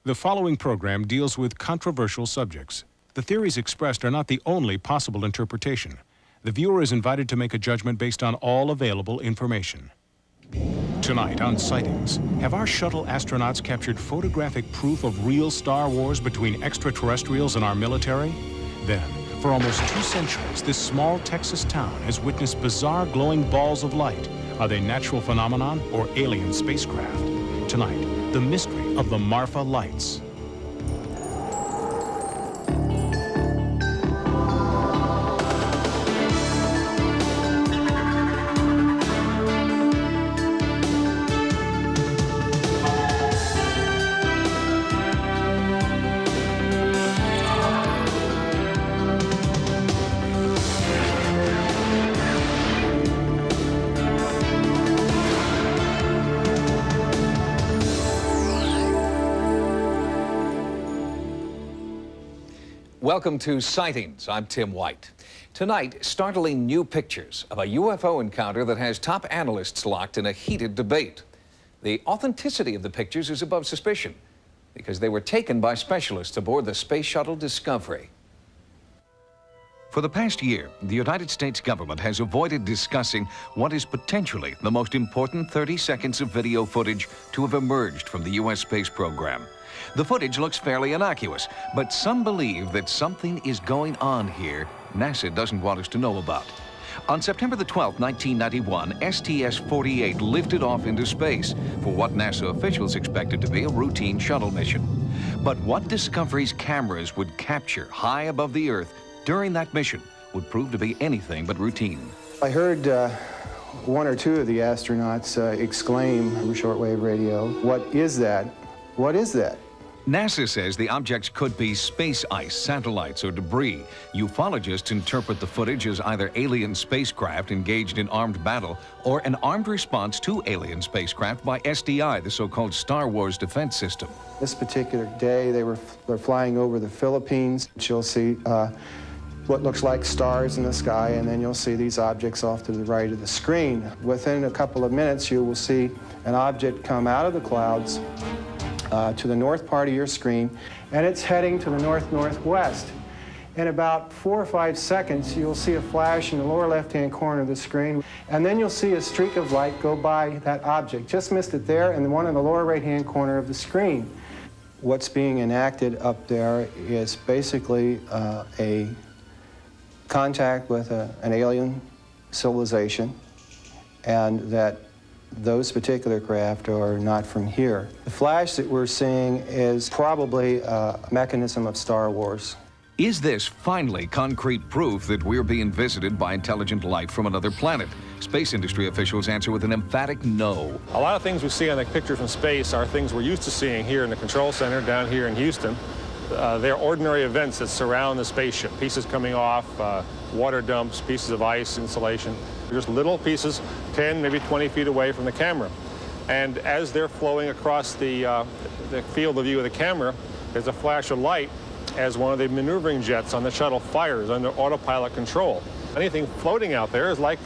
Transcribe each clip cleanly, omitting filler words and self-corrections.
The following program deals with controversial subjects. The theories expressed are not the only possible interpretation. The viewer is invited to make a judgment based on all available information. Tonight on Sightings, have our shuttle astronauts captured photographic proof of real Star Wars between extraterrestrials and our military? Then, for almost 2 centuries, this small Texas town has witnessed bizarre glowing balls of light. Are they natural phenomenon or alien spacecraft? Tonight, the mystery of the Marfa Lights. Welcome to Sightings. I'm Tim White. Tonight, startling new pictures of a UFO encounter that has top analysts locked in a heated debate. The authenticity of the pictures is above suspicion because they were taken by specialists aboard the Space Shuttle Discovery. For the past year, the United States government has avoided discussing what is potentially the most important 30 seconds of video footage to have emerged from the U.S. space program. The footage looks fairly innocuous, but some believe that something is going on here NASA doesn't want us to know about. On September the 12th, 1991, STS-48 lifted off into space for what NASA officials expected to be a routine shuttle mission. But what Discovery's cameras would capture high above the Earth during that mission would prove to be anything but routine. I heard one or two of the astronauts exclaim over shortwave radio, "What is that? What is that?" NASA says the objects could be space ice, satellites, or debris. Ufologists interpret the footage as either alien spacecraft engaged in armed battle or an armed response to alien spacecraft by SDI, the so-called Star Wars defense system. This particular day, they're flying over the Philippines. You'll see what looks like stars in the sky, and then you'll see these objects off to the right of the screen. Within a couple of minutes, you will see an object come out of the clouds to the north part of your screen, and it's heading to the north-northwest. In about 4 or 5 seconds, you'll see a flash in the lower left-hand corner of the screen, and then you'll see a streak of light go by that object. Just missed it there, and the one in the lower right-hand corner of the screen. What's being enacted up there is basically a contact with an alien civilization, and that those particular craft are not from here. The flash that we're seeing is probably a mechanism of Star Wars. Is this finally concrete proof that we're being visited by intelligent life from another planet? Space industry officials answer with an emphatic no. A lot of things we see on the picture from space are things we're used to seeing here in the control center down here in Houston. They're ordinary events that surround the spaceship. Pieces coming off, water dumps, pieces of ice, insulation. Just little pieces 10, maybe 20 feet away from the camera. And as they're flowing across the field of view of the camera, there's a flash of light as one of the maneuvering jets on the shuttle fires under autopilot control. Anything floating out there is like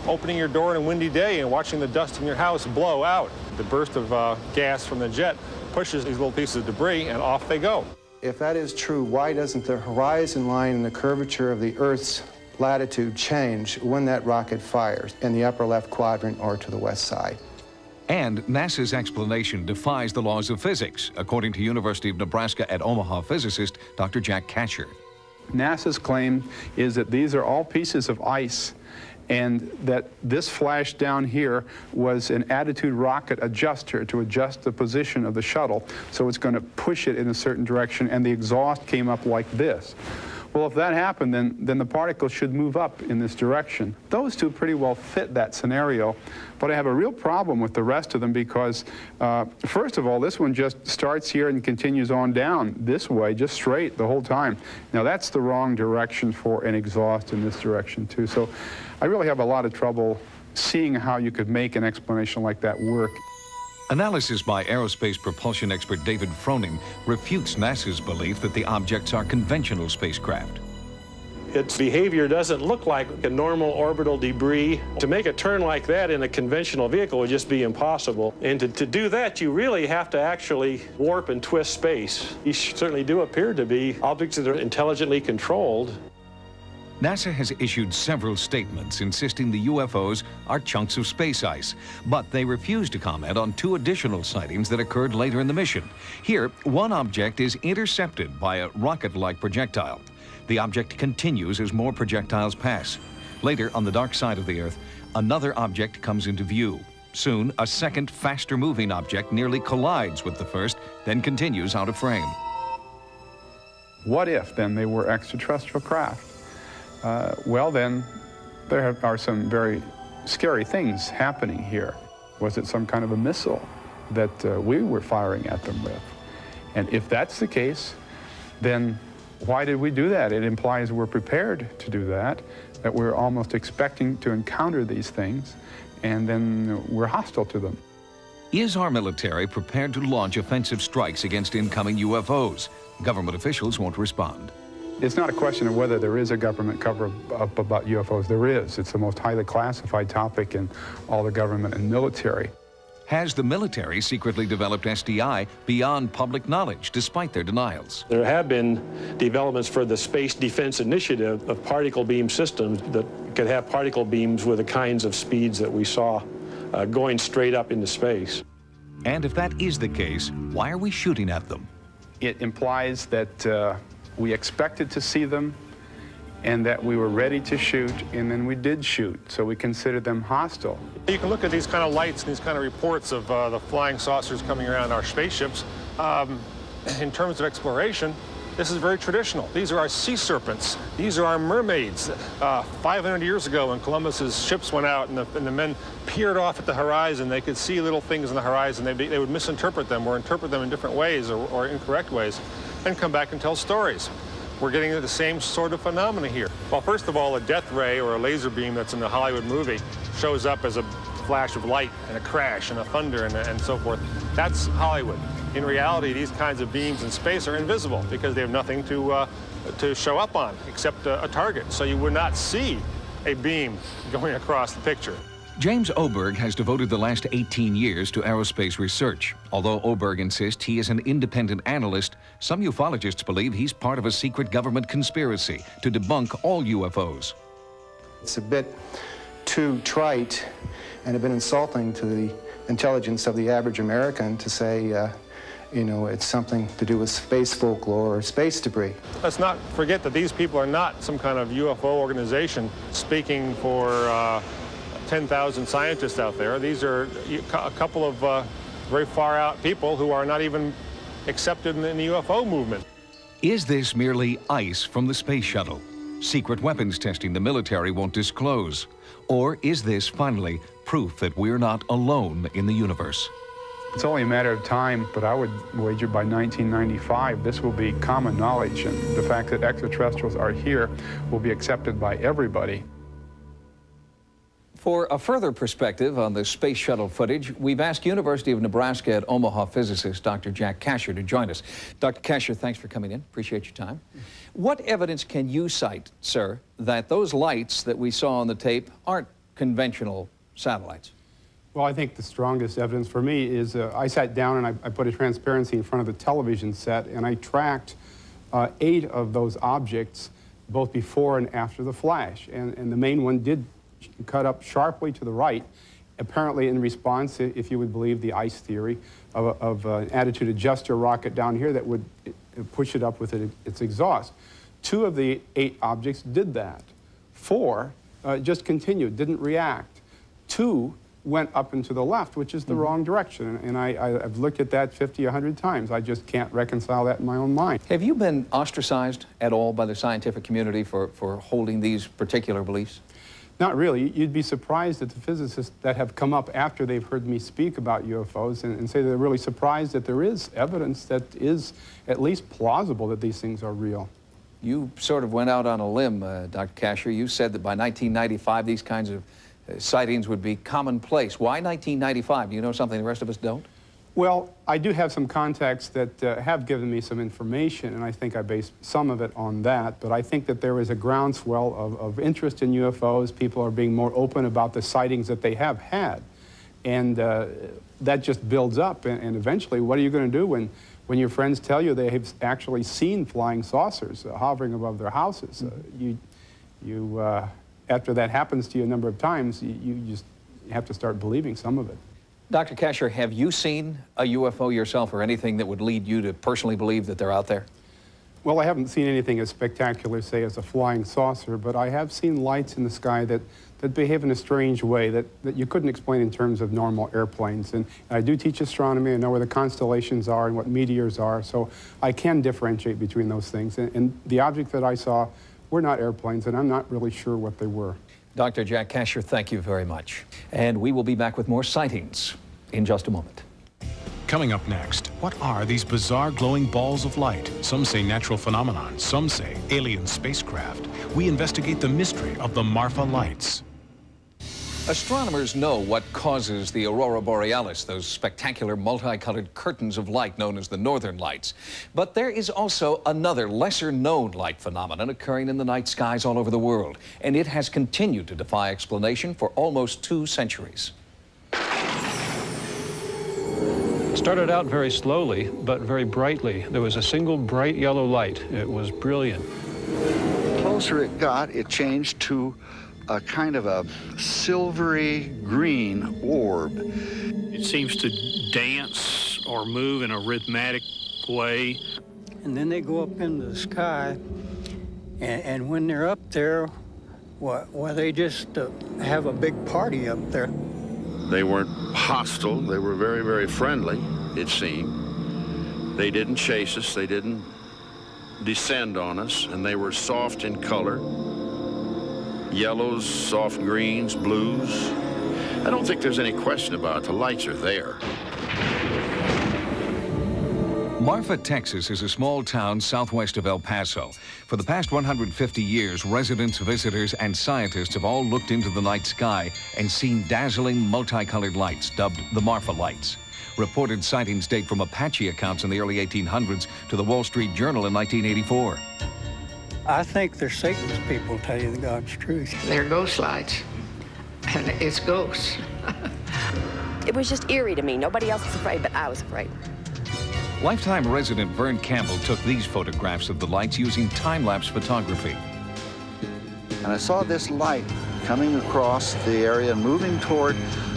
opening your door on a windy day and watching the dust in your house blow out. The burst of gas from the jet pushes these little pieces of debris, and off they go. If that is true, why doesn't the horizon line and the curvature of the Earth's latitude change when that rocket fires in the upper left quadrant or to the west side? And NASA's explanation defies the laws of physics, according to University of Nebraska at Omaha physicist Dr. Jack Kasher. NASA's claim is that these are all pieces of ice, and that this flash down here was an attitude rocket adjuster to adjust the position of the shuttle, so it's going to push it in a certain direction, and the exhaust came up like this. Well, if that happened, then the particle should move up in this direction. Those two pretty well fit that scenario, but I have a real problem with the rest of them because, first of all, this one just starts here and continues on down this way, just straight the whole time. Now, that's the wrong direction for an exhaust in this direction, too. So I really have a lot of trouble seeing how you could make an explanation like that work. Analysis by aerospace propulsion expert David Froning refutes NASA's belief that the objects are conventional spacecraft. Its behavior doesn't look like a normal orbital debris. To make a turn like that in a conventional vehicle would just be impossible. And to do that, you really have to actually warp and twist space. These certainly do appear to be objects that are intelligently controlled. NASA has issued several statements insisting the UFOs are chunks of space ice, but they refuse to comment on 2 additional sightings that occurred later in the mission. Here, one object is intercepted by a rocket-like projectile. The object continues as more projectiles pass. Later, on the dark side of the Earth, another object comes into view. Soon, a second, faster-moving object nearly collides with the first, then continues out of frame. What if, then, they were extraterrestrial craft? Well, then, there are some very scary things happening here. Was it some kind of a missile that we were firing at them with? And if that's the case, then why did we do that? It implies we're prepared to do that we're almost expecting to encounter these things, and then we're hostile to them. Is our military prepared to launch offensive strikes against incoming UFOs? Government officials won't respond. It's not a question of whether there is a government cover-up about UFOs. There is. It's the most highly classified topic in all the government and military. Has the military secretly developed SDI beyond public knowledge, despite their denials? There have been developments for the Space Defense Initiative of particle beam systems that could have particle beams with the kinds of speeds that we saw going straight up into space. And if that is the case, why are we shooting at them? It implies that we expected to see them and that we were ready to shoot, and then we did shoot, so we considered them hostile. You can look at these kind of lights and these kind of reports of the flying saucers coming around our spaceships. In terms of exploration, this is very traditional. These are our sea serpents. These are our mermaids. 500 years ago, when Columbus's ships went out and the men peered off at the horizon, they could see little things on the horizon. They would misinterpret them or interpret them in different ways or incorrect ways, and come back and tell stories. We're getting the same sort of phenomena here. Well, first of all, a death ray or a laser beam that's in the Hollywood movie shows up as a flash of light and a crash and a thunder and so forth. That's Hollywood. In reality, these kinds of beams in space are invisible because they have nothing to show up on except a target. So you would not see a beam going across the picture. James Oberg has devoted the last 18 years to aerospace research. Although Oberg insists he is an independent analyst, some ufologists believe he's part of a secret government conspiracy to debunk all UFOs. It's a bit too trite and a bit insulting to the intelligence of the average American to say, you know, it's something to do with space folklore or space debris. Let's not forget that these people are not some kind of UFO organization speaking for 10,000 scientists out there. These are a couple of very far out people who are not even accepted in the UFO movement. Is this merely ice from the space shuttle? Secret weapons testing the military won't disclose? Or is this finally proof that we're not alone in the universe? It's only a matter of time, but I would wager by 1995 this will be common knowledge, and the fact that extraterrestrials are here will be accepted by everybody. For a further perspective on the space shuttle footage, we've asked University of Nebraska at Omaha physicist Dr. Jack Kasher to join us. Dr. Kasher, thanks for coming in. Appreciate your time. What evidence can you cite, sir, that those lights that we saw on the tape aren't conventional satellites? Well, I think the strongest evidence for me is I sat down and I put a transparency in front of the television set, and I tracked 8 of those objects, both before and after the flash. And the main one did cut up sharply to the right, apparently in response, if you would believe the ice theory, of an attitude adjuster rocket down here that would push it up with its exhaust. 2 of the 8 objects did that. 4 just continued, didn't react. 2 went up and to the left, which is the wrong direction. And I've looked at that 50, 100 times. I just can't reconcile that in my own mind. Have you been ostracized at all by the scientific community for holding these particular beliefs? Not really. You'd be surprised at the physicists that have come up after they've heard me speak about UFOs and say they're really surprised that there is evidence that is at least plausible that these things are real. You sort of went out on a limb, Dr. Kasher. You said that by 1995 these kinds of sightings would be commonplace. Why 1995? Do you know something the rest of us don't? Well, I do have some contacts that have given me some information, and I think I base some of it on that. But I think that there is a groundswell of interest in UFOs. People are being more open about the sightings that they have had. And that just builds up. And eventually, what are you going to do when your friends tell you they have actually seen flying saucers hovering above their houses? After that happens to you a number of times, you just have to start believing some of it. Dr. Kesher, have you seen a UFO yourself or anything that would lead you to personally believe that they're out there? Well, I haven't seen anything as spectacular, say, as a flying saucer, but I have seen lights in the sky that behave in a strange way that you couldn't explain in terms of normal airplanes. And I do teach astronomy. I know where the constellations are and what meteors are, so I can differentiate between those things. And the objects that I saw were not airplanes, and I'm not really sure what they were. Dr. Jack Kesher, thank you very much. And we will be back with more sightings in just a moment. Coming up next, what are these bizarre glowing balls of light? Some say natural phenomenon, some say alien spacecraft. We investigate the mystery of the Marfa lights. Astronomers know what causes the aurora borealis, those spectacular multicolored curtains of light known as the northern lights. But there is also another lesser-known light phenomenon occurring in the night skies all over the world, and it has continued to defy explanation for almost 2 centuries. Started out very slowly, but very brightly. There was a single bright yellow light. It was brilliant. The closer it got, it changed to a kind of a silvery green orb. It seems to dance or move in a rhythmic way. And then they go up into the sky, and when they're up there, well, they just have a big party up there. They weren't hostile. They were very, very friendly, it seemed. They didn't chase us. They didn't descend on us, and they were soft in color. Yellows, soft greens, blues. I don't think there's any question about it. The lights are there. Marfa, Texas is a small town southwest of El Paso. For the past 150 years, residents, visitors, and scientists have all looked into the night sky and seen dazzling multicolored lights, dubbed the Marfa lights. Reported sightings date from Apache accounts in the early 1800s to the Wall Street Journal in 1984. I think they're Satan's people, tell you the God's truth. They're ghost lights, and it's ghosts. It was just eerie to me. Nobody else was afraid, but I was afraid. Lifetime resident Vern Campbell took these photographs of the lights using time-lapse photography. And I saw this light coming across the area and moving toward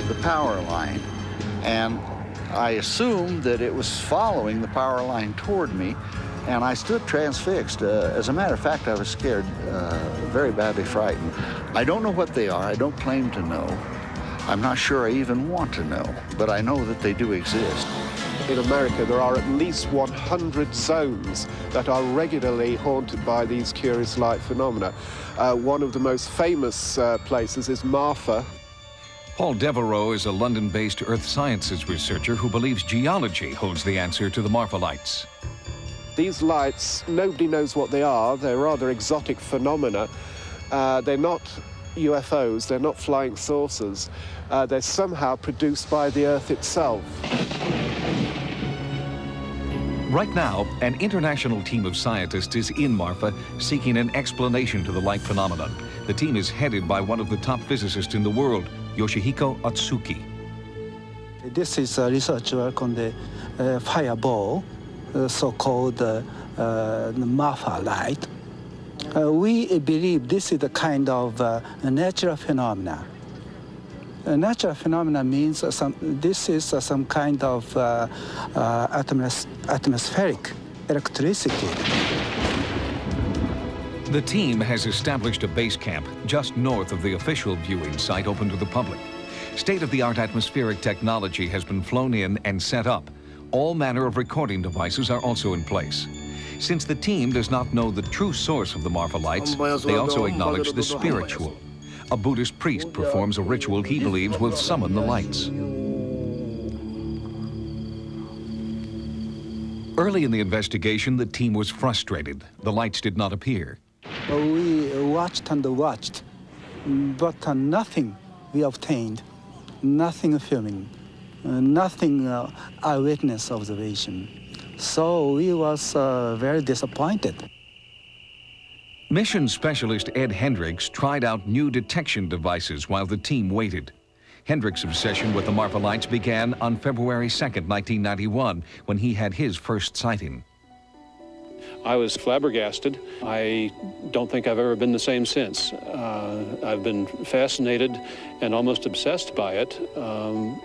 the power line. And I assumed that it was following the power line toward me, and I stood transfixed. As a matter of fact, I was scared, very badly frightened. I don't know what they are. I don't claim to know. I'm not sure I even want to know, but I know that they do exist. In America, there are at least 100 zones that are regularly haunted by these curious light phenomena. One of the most famous places is Marfa. Paul Devereaux is a London-based earth sciences researcher who believes geology holds the answer to the Marfa lights. These lights, nobody knows what they are. They're rather exotic phenomena. They're not UFOs, they're not flying saucers. They're somehow produced by the Earth itself. Right now, an international team of scientists is in Marfa seeking an explanation to the light phenomenon. The team is headed by one of the top physicists in the world, Yoshihiko Atsuki. This is a research work on the fireball, so-called Marfa light. We believe this is a kind of a natural phenomena. A natural phenomena means this is some kind of atmospheric electricity. The team has established a base camp just north of the official viewing site open to the public. State-of-the-art atmospheric technology has been flown in and set up. All manner of recording devices are also in place. Since the team does not know the true source of the Marfa lights, they also acknowledge the spiritual. A Buddhist priest performs a ritual he believes will summon the lights. Early in the investigation, the team was frustrated. The lights did not appear. We watched and watched, but nothing we obtained, nothing filming. nothing eyewitness observation. So we was very disappointed. Mission specialist Ed Hendricks tried out new detection devices while the team waited. Hendricks' obsession with the Marfa lights began on February 2nd, 1991, when he had his first sighting. I was flabbergasted. I don't think I've ever been the same since. I've been fascinated and almost obsessed by it,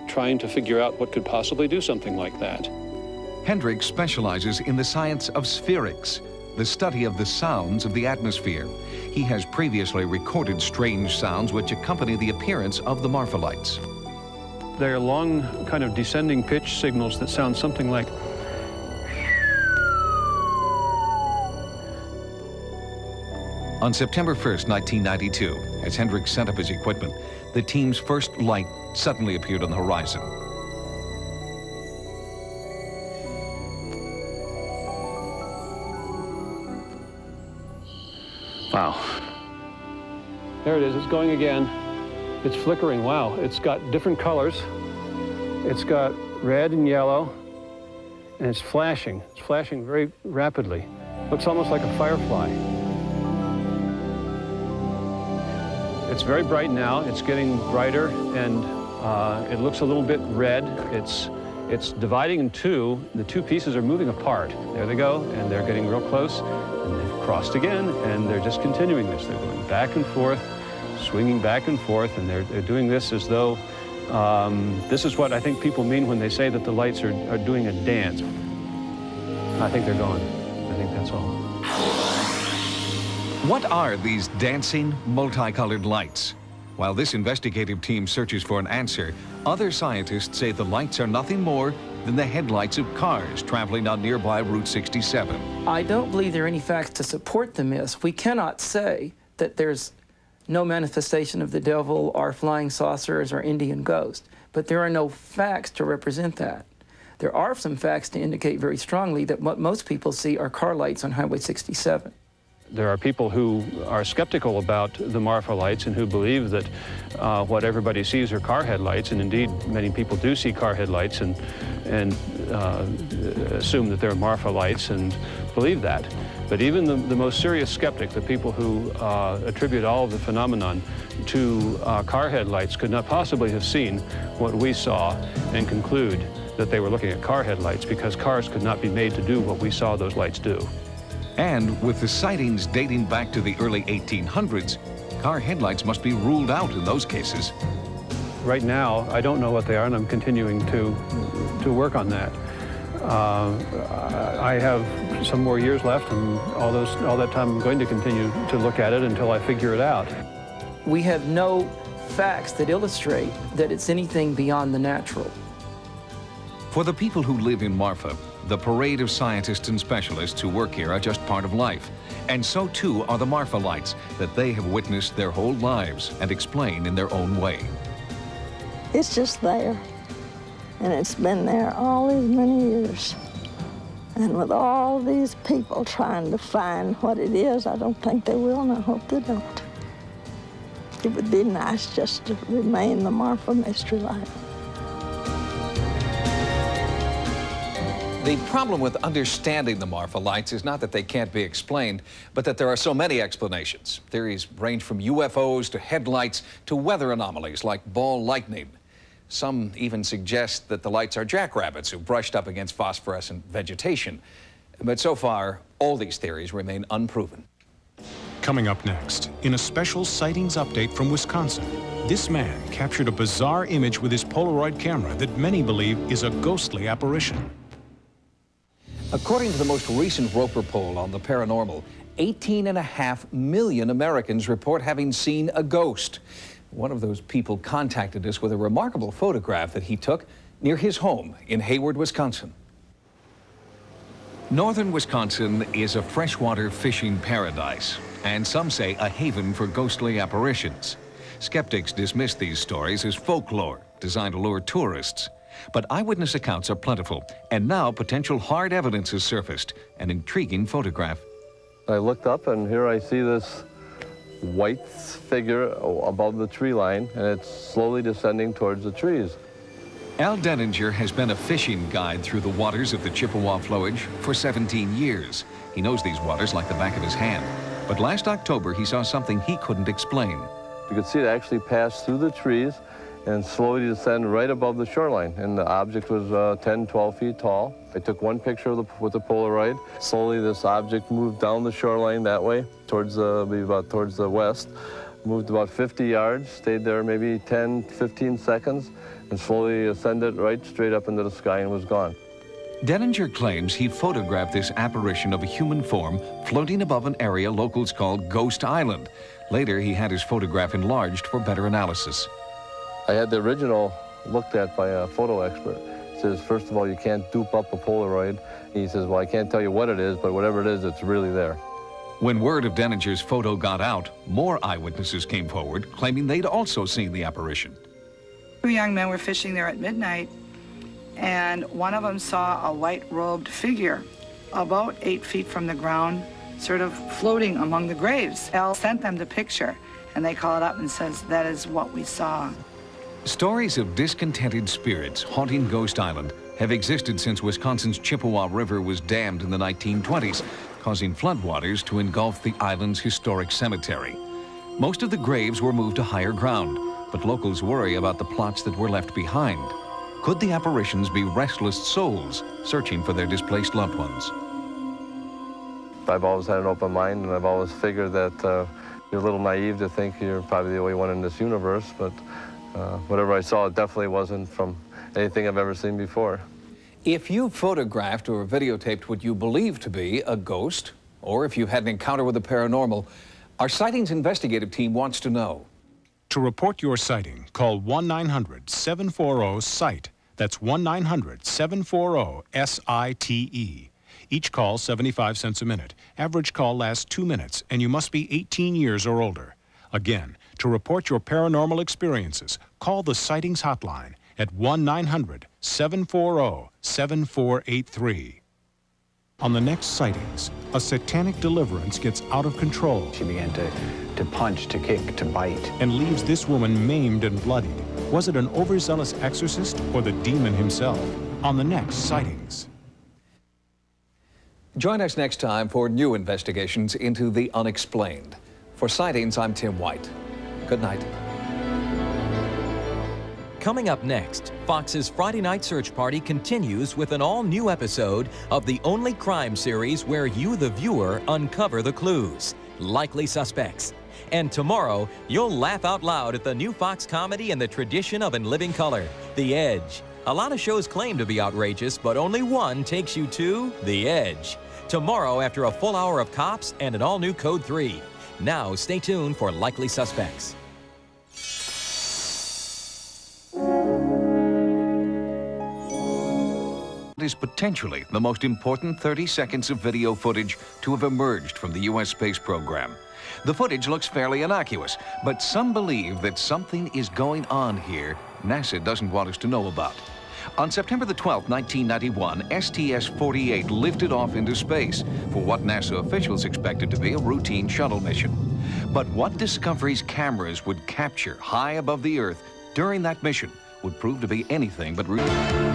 trying to figure out what could possibly do something like that. Hendricks specializes in the science of spherics, the study of the sounds of the atmosphere. He has previously recorded strange sounds which accompany the appearance of the Marfa lights. They're long, kind of descending pitch signals that sound something like. On September 1st, 1992, as Hendricks set up his equipment, the team's first light suddenly appeared on the horizon. Wow. There it is, it's going again. It's flickering, wow. It's got different colors. It's got red and yellow, and it's flashing. It's flashing very rapidly. Looks almost like a firefly. It's very bright now. It's getting brighter, and it looks a little bit red. It's dividing in two. The two pieces are moving apart. There they go, and they're getting real close, and they've crossed again, and they're just continuing this. They're going back and forth, swinging back and forth, and they're doing this as though this is what I think people mean when they say that the lights are doing a dance. I think they're gone. I think that's all. What are these dancing, multicolored lights? While this investigative team searches for an answer, other scientists say the lights are nothing more than the headlights of cars traveling on nearby Route 67. I don't believe there are any facts to support the myth. We cannot say that there's no manifestation of the devil or flying saucers or Indian ghosts, but there are no facts to represent that. There are some facts to indicate very strongly that what most people see are car lights on Highway 67. There are people who are skeptical about the Marfa lights and who believe that what everybody sees are car headlights, and indeed many people do see car headlights and assume that they're Marfa lights and believe that. But even the most serious skeptic, the people who attribute all of the phenomenon to car headlights, could not possibly have seen what we saw and conclude that they were looking at car headlights, because cars could not be made to do what we saw those lights do. And with the sightings dating back to the early 1800s, car headlights must be ruled out in those cases. Right now, I don't know what they are, and I'm continuing to work on that. I have some more years left, and all that time I'm going to continue to look at it until I figure it out. We have no facts that illustrate that it's anything beyond the natural. For the people who live in Marfa, the parade of scientists and specialists who work here are just part of life. And so too are the Marfa lights that they have witnessed their whole lives and explain in their own way. It's just there. And it's been there all these many years. And with all these people trying to find what it is, I don't think they will, and I hope they don't. It would be nice just to remain the Marfa mystery light. The problem with understanding the Marfa lights is not that they can't be explained, but that there are so many explanations. Theories range from UFOs to headlights to weather anomalies like ball lightning. Some even suggest that the lights are jackrabbits who brushed up against phosphorescent vegetation. But so far, all these theories remain unproven. Coming up next, in a special sightings update from Wisconsin, this man captured a bizarre image with his Polaroid camera that many believe is a ghostly apparition. According to the most recent Roper poll on the paranormal, 18.5 million Americans report having seen a ghost. One of those people contacted us with a remarkable photograph that he took near his home in Hayward, Wisconsin. Northern Wisconsin is a freshwater fishing paradise, and some say a haven for ghostly apparitions. Skeptics dismiss these stories as folklore designed to lure tourists. But eyewitness accounts are plentiful, and now potential hard evidence has surfaced, an intriguing photograph. I looked up, and here I see this white figure above the tree line, and it's slowly descending towards the trees. Al Denninger has been a fishing guide through the waters of the Chippewa flowage for 17 years. He knows these waters like the back of his hand. But last October, he saw something he couldn't explain. You could see it actually pass through the trees and slowly descend right above the shoreline. And the object was 10, 12 feet tall. I took one picture with the Polaroid. Slowly, this object moved down the shoreline that way, towards the west. Moved about 50 yards, stayed there maybe 10, 15 seconds, and slowly ascended right straight up into the sky and was gone. Denninger claims he photographed this apparition of a human form floating above an area locals call Ghost Island. Later, he had his photograph enlarged for better analysis. I had the original looked at by a photo expert. He says, first of all, you can't dupe up a Polaroid. He says, well, I can't tell you what it is, but whatever it is, it's really there. When word of Denninger's photo got out, more eyewitnesses came forward, claiming they'd also seen the apparition. Two young men were fishing there at midnight, and one of them saw a white-robed figure about 8 feet from the ground, sort of floating among the graves. Al sent them the picture, and they call it up and says, that is what we saw. Stories of discontented spirits haunting Ghost Island have existed since Wisconsin's Chippewa River was dammed in the 1920s, causing floodwaters to engulf the island's historic cemetery. Most of the graves were moved to higher ground, but locals worry about the plots that were left behind. Could the apparitions be restless souls searching for their displaced loved ones? I've always had an open mind, and I've always figured that you're a little naive to think you're probably the only one in this universe, but whatever I saw, it definitely wasn't from anything I've ever seen before. If you photographed or videotaped what you believe to be a ghost, or if you had an encounter with the paranormal, our Sightings investigative team wants to know. To report your sighting, call 1-900-740-SIGHT. That's 1-900-740-SITE. Each call 75 cents a minute. Average call lasts 2 minutes, and you must be 18 years or older. Again, to report your paranormal experiences, call the Sightings hotline at 1-900-740-7483. On the next Sightings, a satanic deliverance gets out of control. She began to punch, to kick, to bite. And leaves this woman maimed and bloodied. Was it an overzealous exorcist or the demon himself? On the next Sightings. Join us next time for new investigations into the unexplained. For Sightings, I'm Tim White. Good night. Coming up next, Fox's Friday Night Search Party continues with an all-new episode of the only crime series where you, the viewer, uncover the clues, Likely Suspects. And tomorrow, you'll laugh out loud at the new Fox comedy in the tradition of In Living Color, The Edge. A lot of shows claim to be outrageous, but only one takes you to The Edge. Tomorrow, after a full hour of Cops and an all-new Code 3. Now, stay tuned for Likely Suspects. Is potentially the most important 30 seconds of video footage to have emerged from the U.S. space program. The footage looks fairly innocuous, but some believe that something is going on here NASA doesn't want us to know about. On September the 12th, 1991, STS-48 lifted off into space for what NASA officials expected to be a routine shuttle mission. But what discoveries cameras would capture high above the Earth during that mission would prove to be anything but routine.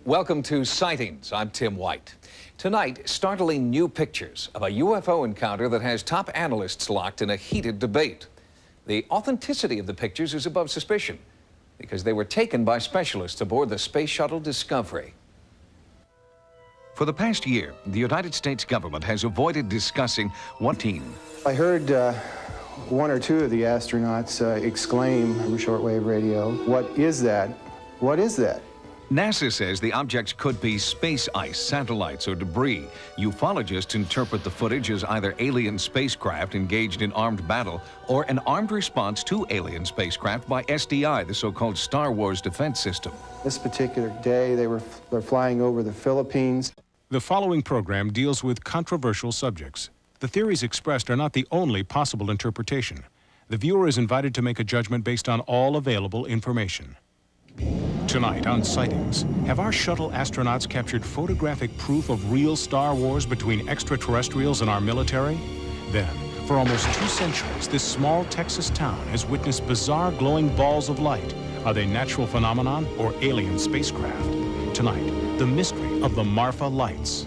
Welcome to Sightings. I'm Tim White. Tonight, startling new pictures of a UFO encounter that has top analysts locked in a heated debate. The authenticity of the pictures is above suspicion because they were taken by specialists aboard the Space Shuttle Discovery. For the past year, the United States government has avoided discussing what team. I heard one or two of the astronauts exclaim over shortwave radio, "What is that? What is that?" NASA says the objects could be space ice, satellites, or debris. Ufologists interpret the footage as either alien spacecraft engaged in armed battle or an armed response to alien spacecraft by SDI, the so-called Star Wars defense system. This particular day, they're flying over the Philippines. The following program deals with controversial subjects. The theories expressed are not the only possible interpretation. The viewer is invited to make a judgment based on all available information. Tonight on Sightings, have our shuttle astronauts captured photographic proof of real Star Wars between extraterrestrials and our military? Then, For almost 2 centuries, this small Texas town has witnessed bizarre glowing balls of light. Are they natural phenomenon or alien spacecraft? Tonight, the mystery of the Marfa Lights.